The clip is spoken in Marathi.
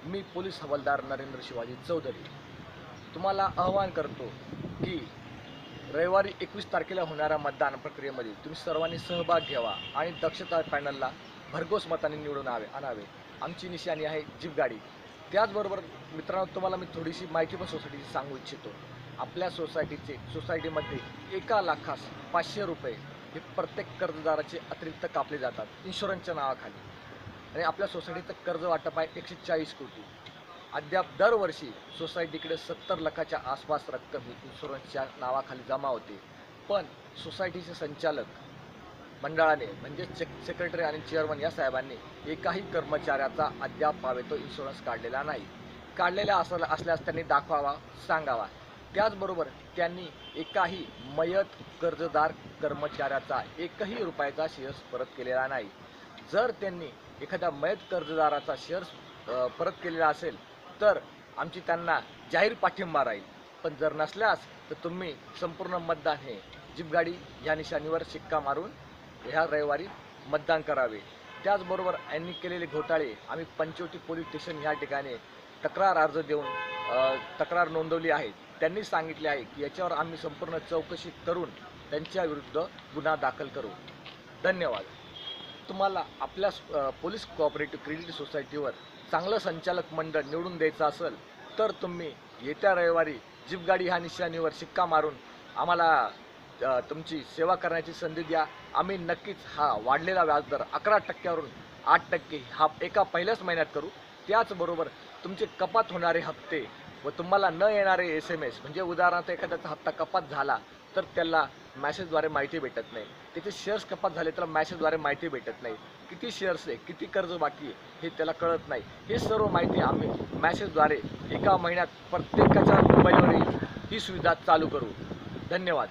मी पोलीस हवालदार नरेंद्र शिवाजी चौधरी तुम्हाला आवाहन करतो की रविवारी 21 तारखेला होणाऱ्या मतदान प्रक्रियेमध्ये तुम्ही सर्वांनी सहभाग घ्यावा आणि दक्षता पॅनलला भरघोस मतांनी निवडून आणावे। आमची निशाणी आहे जीप गाडी। त्याचबरोबर मित्रांनो, तुम्हाला मी थोडीशी माहिती पण सोसायटीची सांगू इच्छितो। आपल्या सोसायटीमध्ये 1 लाखास 500 रुपये हे प्रत्येक कर्जदाराचे अतिरिक्त कापले जातात इन्शुरन्सच्या नावाखाली। आणि आपल्या सोसायटीचं कर्ज वाटप आहे 140 कोटी। अद्याप दरवर्षी सोसायटीकडे 70 लाखाच्या आसपास रक्कम ही इन्शुरन्सच्या नावाखाली जमा होते, पण सोसायटीचे संचालक मंडळाने म्हणजे सेक्रेटरी आणि चेअरमन या साहेबांनी एकाही कर्मचाऱ्याचा अद्याप पावेतो इन्शुरन्स काढलेला नाही। काढलेला असल्यास त्यांनी दाखवावा, सांगावा। त्याचबरोबर त्यांनी एकाही मयत कर्जदार कर्मचाऱ्याचा 1ही रुपयाचा शेअर्स परत केलेला नाही। जर त्यांनी एखाद्या मयत कर्जदाराचा शेअर्स परत केलेला असेल तर आमची त्यांना जाहीर पाठिंबा राहील, पण जर नसल्यास तर तुम्ही संपूर्ण मतदान हे जीप गाडी या निशाणीवर शिक्का मारून ह्या रविवारी मतदान करावे। त्याचबरोबर यांनी केलेले घोटाळे आम्ही पंचवटी पोलीस स्टेशन या ठिकाणी तक्रार अर्ज देऊन तक्रार नोंदवली आहे। त्यांनी सांगितले आहे की याच्यावर आम्ही संपूर्ण चौकशी करून त्यांच्या विरुद्ध गुन्हा दाखल करू। धन्यवाद। तुम्हाला आपल्या पोलीस कोऑपरेटिव्ह क्रेडिट सोसायटीवर चांगलं संचालक मंडळ निवडून द्यायचं असेल तर तुम्ही येत्या रविवारी जीप गाडी ह्या निशाणीवर शिक्का मारून आम्हाला तुमची सेवा करण्याची संधी द्या। आम्ही नक्कीच हा वाढलेला व्याजदर 11% 8% हा एका पहिल्याच महिन्यात करू। त्याचबरोबर तुमचे कपात होणारे हप्ते व तुम्हाला न येणारे SMS म्हणजे उदाहरणार्थ एखाद्याचा हप्ता कपात झाला तर त्याला मॅसेजद्वारे माहिती भेटत नाही, त्याचे शेअर्स कपात झाले तर मॅसेजद्वारे माहिती भेटत नाही, किती शेअर्स आहे, किती कर्ज बाकी आहे हे त्याला कळत नाही। हे सर्व माहिती आम्ही मॅसेजद्वारे एका महिन्यात प्रत्येकाच्या मोबाईलवर ही सुविधा चालू करू। धन्यवाद।